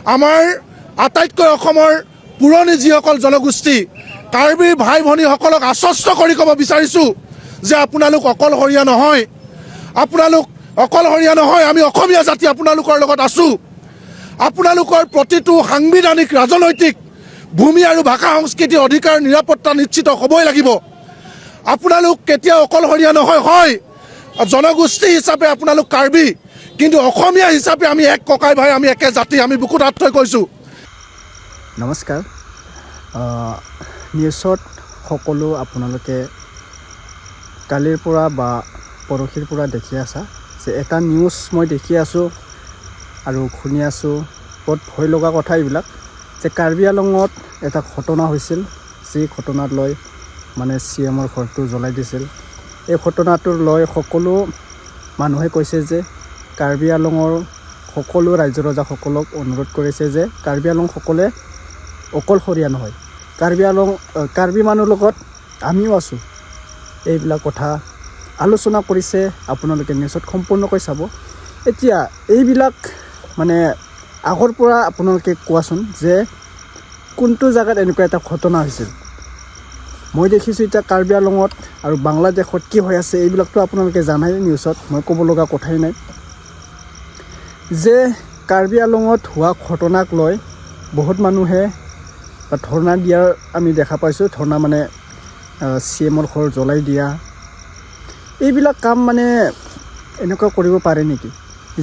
আমাৰ আটাইতকৈ অসমৰ পুৰণি যিসকল জনগোষ্ঠী কাৰ্বিৰ ভাই ভনীসকলক আশ্বস্ত কৰি ক'ব বিচাৰিছোঁ যে আপোনালোক অকলশৰীয়া নহয়, আমি অসমীয়া জাতি আপোনালোকৰ লগত আছোঁ। আপোনালোকৰ প্ৰতিটো সাংবিধানিক ৰাজনৈতিক ভূমি আৰু ভাষা সংস্কৃতি অধিকাৰ নিৰাপত্তা নিশ্চিত হ'বই লাগিব। আপোনালোক কেতিয়াও অকলশৰীয়া নহয়। হয়, জনগোষ্ঠী হিচাপে আপোনালোক কাৰ্বি, কিন্তু অসমীয়া হিচাপে আমি এক ককাই ভাই, আমি একে জাতি, আমি বুকুত হাত থৈ কৈছোঁ। নমস্কাৰ। নিউজত সকলো আপোনালোকে কালিৰ পৰা বা পৰহিৰ পৰা দেখি আছা যে এটা নিউজ মই দেখি আছোঁ আৰু শুনি আছোঁ, বহুত ভয় লগা কথা এইবিলাক, যে কাৰ্বি আংলঙত এটা ঘটনা হৈছিল, যি ঘটনাক লৈ মানে CMৰ ঘৰটো জ্বলাই দিছিল। এই ঘটনাটোৰ লৈ সকলো মানুহে কৈছে যে কাৰ্বি আংলঙৰ সকলো ৰাজ্য ৰজাসকলক অনুৰোধ কৰিছে যে কাৰ্বি আংলঙসকলে অকলশৰীয়া নহয়, কাৰ্বি মানুহৰ লগত আমিও আছোঁ। এইবিলাক কথা আলোচনা কৰিছে, আপোনালোকে নিউজত সম্পূৰ্ণকৈ চাব। এতিয়া এইবিলাক মানে আগৰ পৰা আপোনালোকে কোৱাচোন যে কোনটো জেগাত এনেকুৱা এটা ঘটনা হৈছিল। মই দেখিছোঁ এতিয়া কাৰ্বি আংলঙত আৰু বাংলাদেশত কি হৈ আছে এইবিলাকতো আপোনালোকে জানাই, নিউজত মই ক'ব লগা কথাই নাই। যে কাৰ্বি আংলঙত হোৱা ঘটনাক লৈ বহুত মানুহে ধৰ্ণা দিয়াৰ আমি দেখা পাইছোঁ। ধৰ্ণা মানে CMৰ ঘৰ জ্বলাই দিয়া, এইবিলাক কাম মানে এনেকুৱা কৰিব পাৰে নেকি?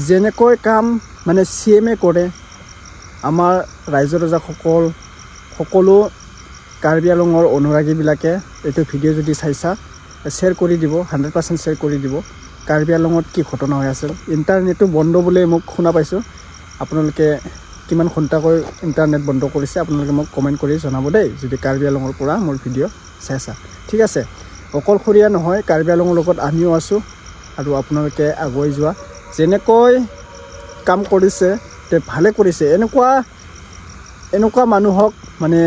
যেনেকৈ কাম মানে CMে কৰে, আমাৰ ৰাইজ ৰজাসকল সকলো কাৰ্বি আংলঙৰ অনুৰাগীবিলাকে এইটো ভিডিঅ' যদি চাইছা শ্বেয়াৰ কৰি দিব, 100% শ্বেয়াৰ কৰি দিব। কাৰ্বি আংলঙত কি ঘটনা হৈ আছিল, ইণ্টাৰনেটো বন্ধ বুলি মোক শুনা পাইছোঁ। আপোনালোকে কিমান ঘণ্টাকৈ ইণ্টাৰনেট বন্ধ কৰিছে আপোনালোকে মোক কমেণ্ট কৰি জনাব দেই, যদি কাৰ্বি আংলঙৰ পৰা মোৰ ভিডিঅ' চাইছা। ঠিক আছে, অকলশৰীয়া নহয়, কাৰ্বি আংলঙৰ লগত আমিও আছোঁ। আৰু আপোনালোকে আগুৱাই যোৱা, যেনেকৈ কাম কৰিছে তে ভালে কৰিছে। এনেকুৱা মানুহক মানে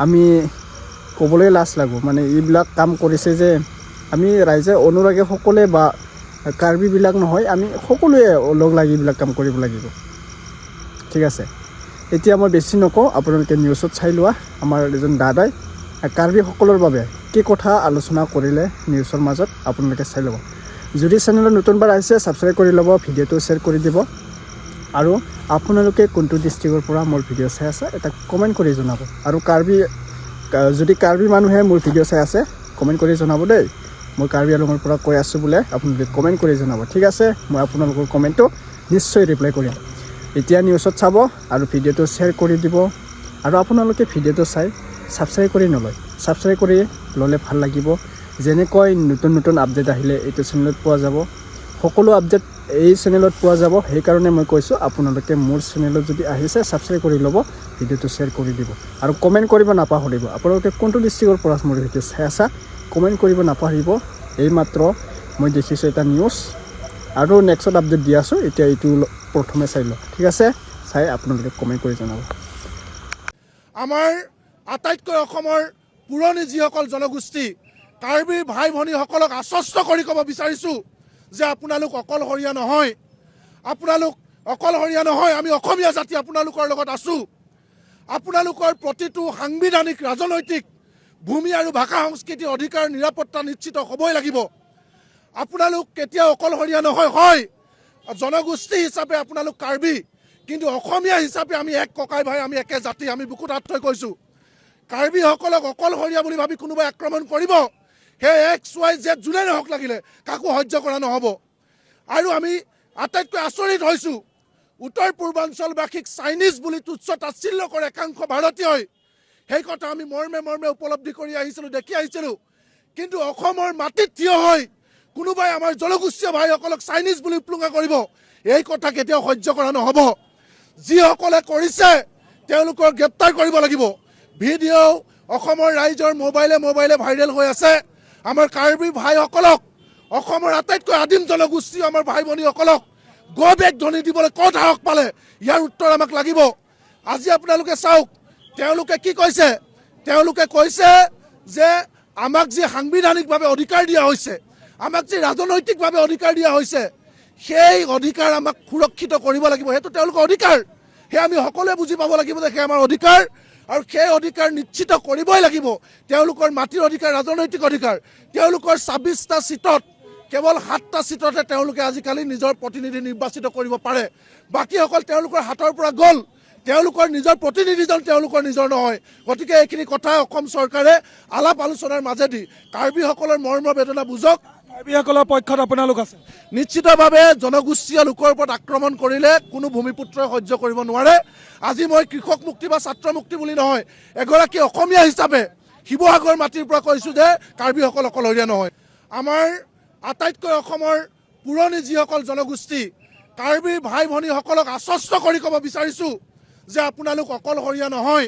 আমি ক'বলৈ লাজ লাগোঁ, মানে এইবিলাক কাম কৰিছে যে আমি ৰাইজে অনুৰাগীসকলে বা কাৰ্বিবিলাক নহয়, আমি সকলোৱে লগ লাগি এইবিলাক কাম কৰিব লাগিব। ঠিক আছে, এতিয়া মই বেছি নকওঁ, আপোনালোকে নিউজত চাই লোৱা। আমাৰ এজন দাদাই কাৰ্বিসকলৰ বাবে কি কথা আলোচনা কৰিলে নিউজৰ মাজত আপোনালোকে চাই ল'ব। যদি চেনেলত নতুনবাৰ আহিছে ছাবস্ক্ৰাইব কৰি ল'ব, ভিডিঅ'টো শ্বেয়াৰ কৰি দিব। আৰু আপোনালোকে কোনটো ডিষ্ট্ৰিক্টৰ পৰা মোৰ ভিডিঅ' চাই আছে এটা কমেণ্ট কৰি জনাব। আৰু যদি কাৰ্বি মানুহে মোৰ ভিডিঅ' চাই আছে কমেণ্ট কৰি জনাব দেই, মই কাৰ্বি আংলঙৰ পৰা কৈ আছোঁ বোলে, আপোনালোকে কমেণ্ট কৰি জনাব। ঠিক আছে, মই আপোনালোকৰ কমেণ্টটো নিশ্চয় ৰিপ্লাই কৰিম। এতিয়া নিউজত চাব আৰু ভিডিঅ'টো শ্বেয়াৰ কৰি দিব। আৰু আপোনালোকে ভিডিঅ'টো চাই ছাবস্ক্ৰাইব কৰি নলয়, ছাবস্ক্ৰাইব কৰি ল'লে ভাল লাগিব। যেনেকৈ নতুন আপডেট আহিলে এইটো চেনেলত পোৱা যাব, সকলো আপডেট এই চেনেলত পোৱা যাব। সেইকাৰণে মই কৈছোঁ আপোনালোকে মোৰ চেনেলত যদি আহিছে ছাবস্ক্ৰাইব কৰি ল'ব, ভিডিঅ'টো শ্বেয়াৰ কৰি দিব আৰু কমেণ্ট কৰিব নাপাহৰিব। আপোনালোকে কোনটো ডিষ্ট্ৰিক্টৰ পৰা মোৰ ভিডিঅ' চাই আছা কমেণ্ট কৰিব নাপাহৰিব। এইমাত্ৰ মই দেখিছোঁ এটা নিউজ আৰু নেক্সট আপডেট দি আছোঁ, এতিয়া এইটো প্ৰথমে চাই লওক। ঠিক আছে, চাই আপোনালোকে কমেণ্ট কৰি জনাব। আমাৰ আটাইতকৈ অসমৰ পুৰণি যিসকল জনগোষ্ঠী কাৰ্বিৰ ভাই ভনীসকলক আশ্বস্ত কৰি ক'ব বিচাৰিছোঁ যে আপোনালোক অকলশৰীয়া নহয়, আমি অসমীয়া জাতি আপোনালোকৰ লগত আছোঁ। আপোনালোকৰ প্ৰতিটো সাংবিধানিক ৰাজনৈতিক ভূমি আৰু ভাষা সংস্কৃতি অধিকাৰ নিৰাপত্তা নিশ্চিত হ'বই লাগিব। আপোনালোক কেতিয়াও অকলশৰীয়া নহয়। হয়, জনগোষ্ঠী হিচাপে আপোনালোক কাৰ্বি, কিন্তু অসমীয়া হিচাপে আমি এক ককাই ভাই, আমি একে জাতি, আমি বুকুত হাত থৈ কৈছোঁ। কাৰ্বিসকলক অকলশৰীয়া বুলি ভাবি কোনোবাই আক্ৰমণ কৰিব, সেই XYZ যোনে নহওক লাগিলে কাকো সহ্য কৰা নহ'ব। আৰু আমি আটাইতকৈ আচৰিত হৈছোঁ, উত্তৰ পূৰ্বাঞ্চলবাসীক চাইনিজ বুলি তুচ্ছ তাচ্ছিল্য কৰে একাংশ ভাৰতীয়ই। সেই কথা আমি মৰ্মে উপলব্ধি কৰি আহিছিলোঁ, দেখি আহিছিলোঁ। কিন্তু অসমৰ মাটিত থিয় হৈ কোনোবাই আমাৰ জনগোষ্ঠীয় ভাইসকলক চাইনিজ বুলি উপলুঙা কৰিব, এই কথা কেতিয়াও সহ্য কৰা নহ'ব। যিসকলে কৰিছে তেওঁলোকক গ্ৰেপ্তাৰ কৰিব লাগিব। ভিডিঅ' অসমৰ ৰাইজৰ মোবাইলে ভাইৰেল হৈ আছে। আমাৰ কাৰ্বি ভাইসকলক, অসমৰ আটাইতকৈ আদিম জনগোষ্ঠী আমাৰ ভাই ভনীসকলক গো বেক ধ্বনি দিবলৈ ক'ত সাহস পালে, ইয়াৰ উত্তৰ আমাক লাগিব। আজি আপোনালোকে চাওক, তেওঁলোকে কি কৈছে। তেওঁলোকে কৈছে যে আমাক যি সাংবিধানিকভাৱে অধিকাৰ দিয়া হৈছে, আমাক যি ৰাজনৈতিকভাৱে অধিকাৰ দিয়া হৈছে, সেই অধিকাৰ আমাক সুৰক্ষিত কৰিব লাগিব। সেইটো তেওঁলোকৰ অধিকাৰ, সেয়া আমি সকলোৱে বুজি পাব লাগিব যে সেয়া আমাৰ অধিকাৰ আৰু সেই অধিকাৰ নিশ্চিত কৰিবই লাগিব। তেওঁলোকৰ মাটিৰ অধিকাৰ, ৰাজনৈতিক অধিকাৰ। তেওঁলোকৰ ২৬টা ছিটত কেৱল 7টা ছিটতে তেওঁলোকে আজিকালি নিজৰ প্ৰতিনিধি নিৰ্বাচিত কৰিব পাৰে। বাকীসকল তেওঁলোকৰ হাতৰ পৰা গ'ল। তেওঁলোকৰ নিজৰ প্ৰতিনিধিজন তেওঁলোকৰ নিজৰ নহয়। গতিকে এইখিনি কথা অসম চৰকাৰে আলাপ আলোচনাৰ মাজেদি কাৰ্বিসকলৰ মৰ্ম বেদনা বুজক। কাৰ্বিসকলৰ পক্ষত আপোনালোক আছে? নিশ্চিতভাৱে জনগোষ্ঠীয় লোকৰ ওপৰত আক্ৰমণ কৰিলে কোনো ভূমিপুত্ৰই সহ্য কৰিব নোৱাৰে। আজি মই কৃষক মুক্তি বা ছাত্ৰ মুক্তি বুলি নহয়, এগৰাকী অসমীয়া হিচাপে শিৱসাগৰ মাটিৰ পৰা কৈছোঁ যে কাৰ্বিসকল অকলশৰীয়া নহয়। আমাৰ আটাইতকৈ অসমৰ পুৰণি যিসকল জনগোষ্ঠী, কাৰ্বি ভাই ভনীসকলক আশ্বস্ত কৰি ক'ব বিচাৰিছোঁ যে আপোনালোক অকলশৰীয়া নহয়।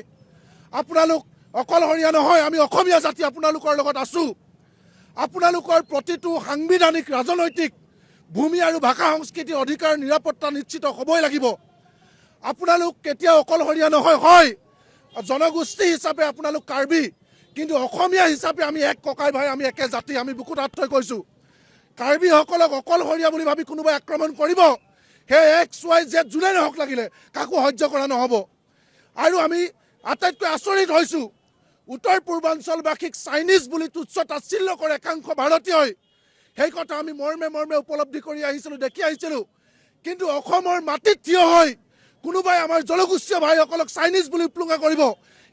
আপোনালোক অকলশৰীয়া নহয়। আমি অসমীয়া জাতি আপোনালোকৰ লগত আছোঁ। আপোনালোকৰ প্ৰতিটো সাংবিধানিক, ৰাজনৈতিক, ভূমি আৰু ভাষা সংস্কৃতিৰ অধিকাৰ নিৰাপত্তা নিশ্চিত হ'বই লাগিব। আপোনালোক কেতিয়াও অকলশৰীয়া নহয়। হয়, জনগোষ্ঠী হিচাপে আপোনালোক কাৰ্বি, কিন্তু অসমীয়া হিচাপে আমি এক ককাই ভাই, আমি একে জাতি। আমি বুকুত হাত থৈ কৈছোঁ, কাৰ্বিসকলক অকলশৰীয়া বুলি ভাবি কোনোবাই আক্ৰমণ কৰিব, সেই XYZ যোনে নহওক লাগিলে কাকো সহ্য কৰা নহ'ব। আৰু আমি আটাইতকৈ আচৰিত হৈছোঁ, উত্তৰ পূৰ্বাঞ্চলবাসীক চাইনিজ বুলি তুচ্ছ তাচ্ছিল্য কৰে একাংশ ভাৰতীয়ই। সেই কথা আমি মৰ্মে মৰ্মে উপলব্ধি কৰি আহিছিলোঁ, দেখি আহিছিলোঁ। কিন্তু অসমৰ মাটিত থিয় হৈ কোনোবাই আমাৰ জনগোষ্ঠীয় ভাইসকলক চাইনিজ বুলি উপলুঙা কৰিব,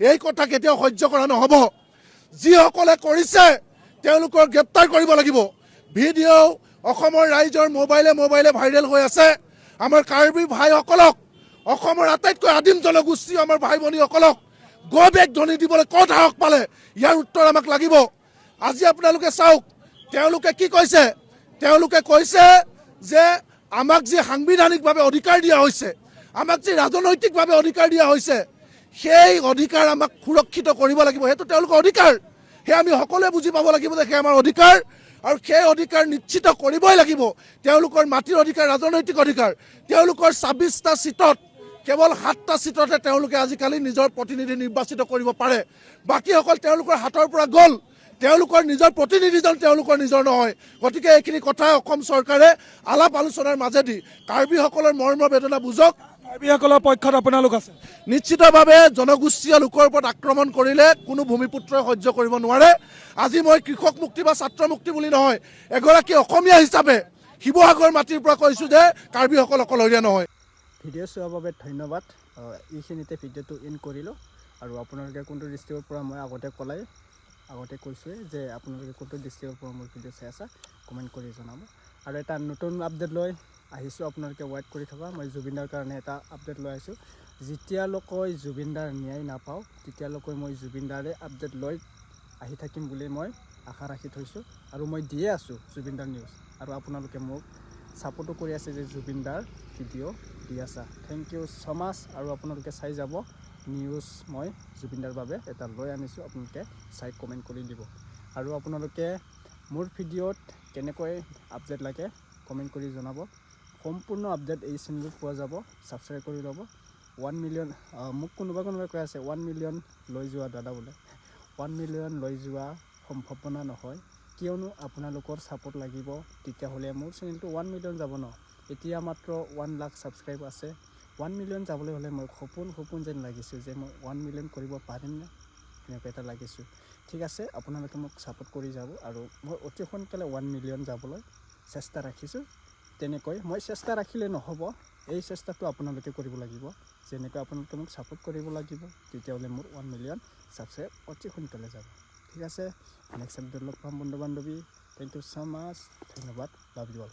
এই কথা কেতিয়াও সহ্য কৰা নহ'ব। যিসকলে কৰিছে তেওঁলোকক গ্ৰেপ্তাৰ কৰিব লাগিব। ভিডিঅ' অসমৰ ৰাইজৰ মোবাইলে মোবাইলে ভাইৰেল হৈ আছে। আমাৰ কাৰ্বি ভাইসকলক, অসমৰ আটাইতকৈ আদিম জনগোষ্ঠী আমাৰ ভাই ভনীসকলক গো বেক ধ্বনি দিবলৈ ক'ত সাহস পালে? ইয়াৰ উত্তৰ আমাক লাগিব। আজি আপোনালোকে চাওক, তেওঁলোকে কি কৈছে? তেওঁলোকে কৈছে যে আমাক যি সাংবিধানিকভাৱে অধিকাৰ দিয়া হৈছে, আমাক যি ৰাজনৈতিকভাৱে অধিকাৰ দিয়া হৈছে, সেই অধিকাৰ আমাক সুৰক্ষিত কৰিব লাগিব। সেইটো তেওঁলোকৰ অধিকাৰ। সেয়া আমি সকলোৱে বুজি পাব লাগিব যে সেয়া আমাৰ অধিকাৰ আৰু সেই অধিকাৰ নিশ্চিত কৰিবই লাগিব। তেওঁলোকৰ মাটিৰ অধিকাৰ, ৰাজনৈতিক অধিকাৰ। তেওঁলোকৰ ২৬টা ছিটত কেৱল 7টা ছিটতে তেওঁলোকে আজিকালি নিজৰ প্ৰতিনিধি নিৰ্বাচিত কৰিব পাৰে। বাকীসকল তেওঁলোকৰ হাতৰ পৰা গ'ল। তেওঁলোকৰ নিজৰ প্ৰতিনিধিজন তেওঁলোকৰ নিজৰ নহয়। গতিকে এইখিনি কথা অসম চৰকাৰে আলাপ আলোচনাৰ মাজেদি কাৰ্বিসকলৰ মৰ্ম বেদনা বুজক। কাৰ্বিসকলৰ পক্ষত আপোনালোক আছে? নিশ্চিতভাৱে জনগোষ্ঠীয় লোকৰ ওপৰত আক্ৰমণ কৰিলে কোনো ভূমিপুত্ৰই সহ্য কৰিব নোৱাৰে। আজি মই কৃষক মুক্তি বা ছাত্ৰ মুক্তি বুলি নহয়, এগৰাকী অসমীয়া হিচাপে শিৱসাগৰ মাটিৰ পৰা কৈছোঁ যে কাৰ্বিসকল অকলশৰীয়া নহয়। ভিডিঅ' চোৱাৰ বাবে ধন্যবাদ। এইখিনিতে ভিডিঅ'টো এণ্ড কৰিলোঁ। আৰু আপোনালোকে কোনটো ডিষ্ট্ৰিক্টৰ পৰা, মই আগতে কৈছোঁৱেই যে আপোনালোকে কোনটো ডিষ্ট্ৰিক্টৰ পৰা মোৰ ভিডিঅ' চাই আছা কমেণ্ট কৰি জনাব। আৰু এটা নতুন আপডেট লৈ আহিছোঁ, আপোনালোকে ৱেইট কৰি থকা। মই জুবিনদাৰ কাৰণে এটা আপডেট লৈ আহিছোঁ। যেতিয়ালৈকে জুবিনদাৰ ন্যায় নাপাওঁ তেতিয়ালৈকে মই জুবিনদাৰে আপডেট লৈ আহি থাকিম বুলি মই আশা ৰাখি থৈছোঁ। আৰু মই দিয়ে আছোঁ জুবিনদাৰ নিউজ। আৰু আপোনালোকে মোক ছাপোৰ্টো কৰি আছে যে জুবিনদাৰ ভিডিঅ' দি আছা। থেংক ইউ ছ' মাছ। আৰু আপোনালোকে চাই যাব নিউজ মই জুবিনদাৰ বাবে এটা লৈ আনিছোঁ। আপোনালোকে চাই কমেণ্ট কৰি দিব। আৰু আপোনালোকে মোৰ ভিডিঅ'ত কেনেকৈ আপডেট লাগে কমেণ্ট কৰি জনাব। সম্পূৰ্ণ আপডেট এই চেনেলত পোৱা যাব। ছাবস্ক্ৰাইব কৰি ল'ব। 1 মিলিয়ন, মোক কোনোবাই কৈ আছে 1 মিলিয়ন লৈ যোৱা দাদা বোলে। 1 মিলিয়ন লৈ যোৱা সম্ভাৱনা নহয়, কিয়নো আপোনালোকৰ ছাপোৰ্ট লাগিব। তেতিয়াহ'লে মোৰ চেনেলটো 1 মিলিয়ন যাব ন। এতিয়া মাত্ৰ 1 লাখ ছাবস্ক্ৰাইব আছে। 1 মিলিয়ন যাবলৈ হ'লে মই সপোন যেন লাগিছোঁ যে মই 1 মিলিয়ন কৰিব পাৰিমনে, এনেকুৱা এটা লাগিছোঁ। ঠিক আছে, আপোনালোকে মোক ছাপোৰ্ট কৰি যাব। আৰু মই অতি সোনকালে 1 মিলিয়ন যাবলৈ চেষ্টা ৰাখিছোঁ। তেনেকৈ মই চেষ্টা ৰাখিলে নহ'ব, এই চেষ্টাটো আপোনালোকে কৰিব লাগিব। যেনেকৈ আপোনালোকে মোক ছাপোৰ্ট কৰিব লাগিব, তেতিয়াহ'লে মোৰ 1 মিলিয়ন ছাবস্ক্ৰাইব অতি সোনকালে যাব। ঠিক আছে, নেক্সট আপডেট লগ পাম বন্ধু বান্ধৱী। থেংক ইউ ছ' মাছ। ধন্যবাদ। Love you all.